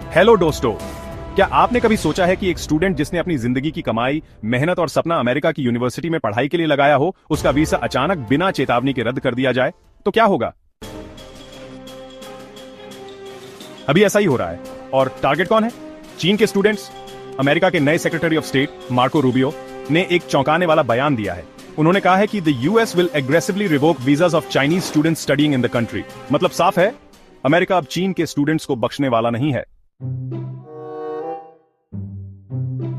Hello दोस्तों, क्या आपने कभी सोचा है कि एक स्टूडेंट जिसने अपनी जिंदगी की कमाई, मेहनत और सपना अमेरिका की यूनिवर्सिटी में पढ़ाई के लिए लगाया हो, उसका वीजा अचानक बिना चेतावनी के रद्द कर दिया जाए तो क्या होगा? अभी ऐसा ही हो रहा है। और टारगेट कौन है? चीन के स्टूडेंट्स। अमेरिका के नए secretary of state Marco Rubio ने एक चौंकाने वाला बयान दिया है। उन्होंने कहा है कि the US will aggressively revoke visas of Chinese students studying in the country. मतलब साफ है, अमेरिका अब चीन के स्टूडेंट्स को बख्शने वाला नहीं है।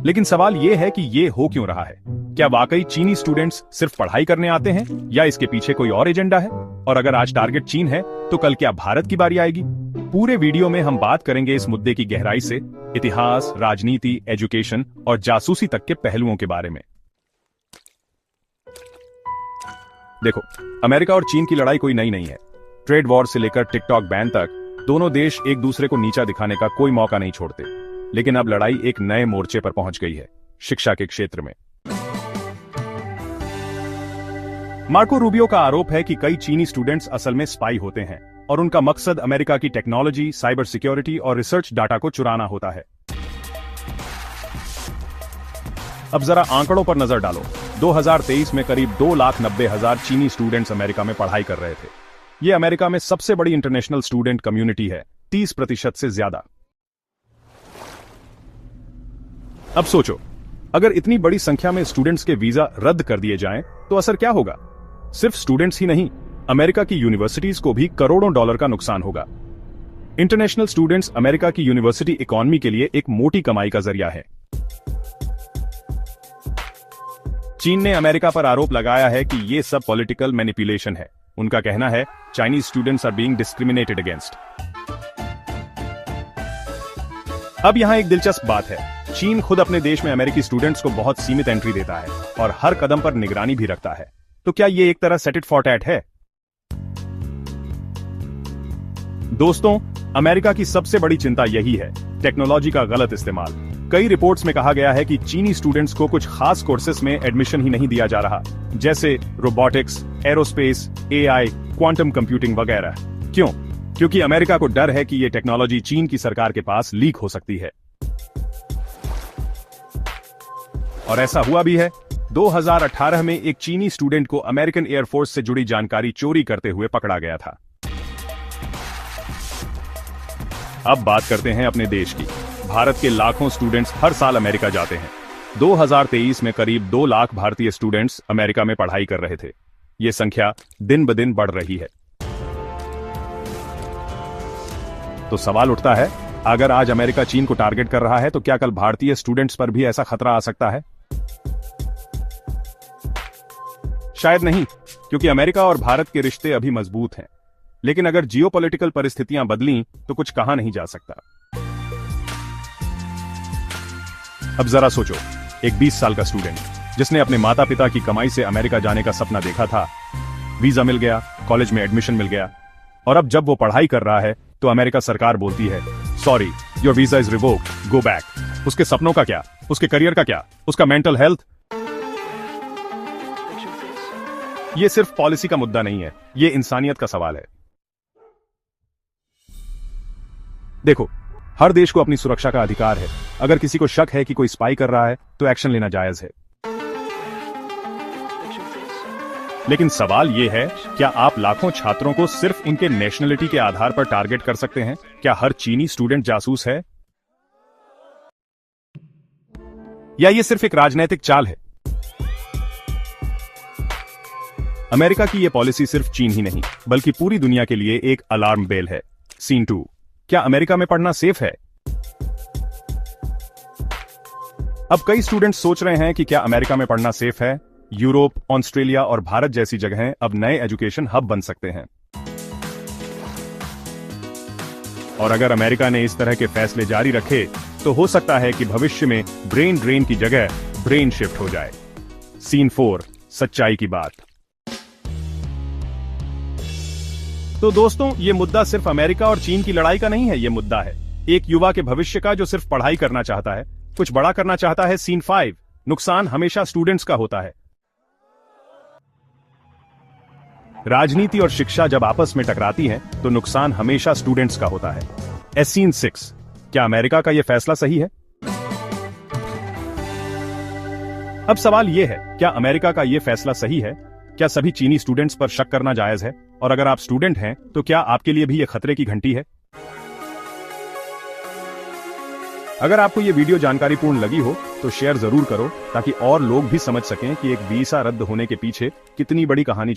लेकिन सवाल यह है कि यह हो क्यों रहा है? क्या वाकई चीनी स्टूडेंट्स सिर्फ पढ़ाई करने आते हैं या इसके पीछे कोई और एजेंडा है? और अगर आज टारगेट चीन है तो कल क्या भारत की बारी आएगी? पूरे वीडियो में हम बात करेंगे इस मुद्दे की गहराई से, इतिहास, राजनीति, एजुकेशन और जासूसी तक के पहलुओं के बारे में। देखो, अमेरिका और चीन की लड़ाई कोई नई नहीं है। ट्रेड वॉर से लेकर टिकटॉक बैन तक दोनों देश एक दूसरे को नीचा दिखाने का कोई मौका नहीं छोड़ते। लेकिन अब लड़ाई एक नए मोर्चे पर पहुंच गई है, शिक्षा के क्षेत्र में। मार्को रूबियो का आरोप है कि कई चीनी स्टूडेंट्स असल में स्पाई होते हैं और उनका मकसद अमेरिका की टेक्नोलॉजी, साइबर सिक्योरिटी और रिसर्च डाटा को चुराना होता है। अब जरा आंकड़ों पर नजर डालो। 2023 में करीब 2,90,000 चीनी स्टूडेंट्स अमेरिका में पढ़ाई कर रहे थे। यह अमेरिका में सबसे बड़ी इंटरनेशनल स्टूडेंट कम्युनिटी है, 30% से ज्यादा। अब सोचो, अगर इतनी बड़ी संख्या में स्टूडेंट्स के वीजा रद्द कर दिए जाएं, तो असर क्या होगा? सिर्फ स्टूडेंट्स ही नहीं, अमेरिका की यूनिवर्सिटीज को भी करोड़ों डॉलर का नुकसान होगा। इंटरनेशनल स्टूडेंट्स अमेरिका की यूनिवर्सिटी इकोनॉमी के लिए एक मोटी कमाई का जरिया है। चीन ने अमेरिका पर आरोप लगाया है कि यह सब पॉलिटिकल मैनिपुलेशन है। उनका कहना है, Chinese students are being discriminated against. अब यहां एक दिलचस्प बात है। चीन खुद अपने देश में अमेरिकी स्टूडेंट्स को बहुत सीमित एंट्री देता है और हर कदम पर निगरानी भी रखता है। तो क्या यह एक तरह सेट इट फॉर टैट है? दोस्तों, अमेरिका की सबसे बड़ी चिंता यही है, टेक्नोलॉजी का गलत इस्तेमाल। कई रिपोर्ट्स में कहा गया है कि चीनी स्टूडेंट्स को कुछ खास कोर्सेस में एडमिशन ही नहीं दिया जा रहा, जैसे robotics, aerospace, AI, quantum computing वगैरह। क्यों? क्योंकि अमेरिका को डर है कि यह टेक्नोलॉजी चीन की सरकार के पास लीक हो सकती है। और ऐसा हुआ भी है। 2018 में एक चीनी स्टूडेंट को अमेरिकन एयरफोर्स से जुड़ी जानकारी चोरी करते हुए पकड़ा गया था। अब बात करते हैं अपने देश की। भारत के लाखों स्टूडेंट्स हर साल अमेरिका जाते हैं। 2023 में करीब 2 लाख भारतीय स्टूडेंट्स अमेरिका में पढ़ाई कर रहे थे। यह संख्या दिन ब दिन बढ़ रही है। तो सवाल उठता है, अगर आज अमेरिका चीन को टारगेट कर रहा है तो क्या कल भारतीय स्टूडेंट्स पर भी ऐसा खतरा आ सकता है? शायद नहीं, क्योंकि अमेरिका और भारत के रिश्ते अभी मजबूत हैं। लेकिन अगर जियोपॉलिटिकल परिस्थितियां बदलीं तो कुछ कहा नहीं जा सकता। अब जरा सोचो, एक 20 साल का स्टूडेंट जिसने अपने माता पिता की कमाई से अमेरिका जाने का सपना देखा था, वीजा मिल गया, कॉलेज में एडमिशन मिल गया, और अब जब वो पढ़ाई कर रहा है तो अमेरिका सरकार बोलती है, sorry, your visa is revoked, go back. उसके सपनों का क्या? उसके करियर का क्या? उसका मेंटल हेल्थ? ये सिर्फ पॉलिसी का मुद्दा नहीं है, ये इंसानियत का सवाल है। देखो, हर देश को अपनी सुरक्षा का अधिकार है। अगर किसी को शक है कि कोई स्पाई कर रहा है तो एक्शन लेना जायज है। लेकिन सवाल यह है, क्या आप लाखों छात्रों को सिर्फ उनके नेशनलिटी के आधार पर टारगेट कर सकते हैं? क्या हर चीनी स्टूडेंट जासूस है? या यह सिर्फ एक राजनीतिक चाल है? अमेरिका की यह पॉलिसी सिर्फ चीन ही नहीं, बल्कि पूरी दुनिया के लिए एक अलार्म बेल है। सीन 2, क्या अमेरिका में पढ़ना सेफ है? अब कई स्टूडेंट्स सोच रहे हैं कि क्या अमेरिका में पढ़ना सेफ है? यूरोप, ऑस्ट्रेलिया और भारत जैसी जगहें अब नए एजुकेशन हब बन सकते हैं। और अगर अमेरिका ने इस तरह के फैसले जारी रखे तो हो सकता है कि भविष्य में ब्रेन ड्रेन की जगह ब्रेन शिफ्ट हो जाए। सीन 4, सच्चाई की बात। तो दोस्तों, ये मुद्दा सिर्फ अमेरिका और चीन की लड़ाई का नहीं है, ये मुद्दा है एक युवा के भविष्य का जो सिर्फ पढ़ाई करना चाहता है, कुछ बड़ा करना चाहता है। सीन 5, नुकसान हमेशा स्टूडेंट्स का होता है। राजनीति और शिक्षा जब आपस में टकराती हैं, तो नुकसान हमेशा स्टूडेंट्स का होता है। सीन 6, क्या अमेरिका का यह फैसला सही है? अब सवाल यह है, क्या अमेरिका का यह फैसला सही है? क्या सभी चीनी स्टूडेंट्स पर शक करना जायज है? और अगर आप स्टूडेंट हैं, तो क्या आपके लिए भी यह खतरे की घंटी है? अगर आपको यह वीडियो जानकारीपूर्ण लगी हो, तो शेयर जरूर करो ताकि और लोग भी समझ सकें कि एक वीसा रद्द होने के पीछे कितनी बड़ी कहानी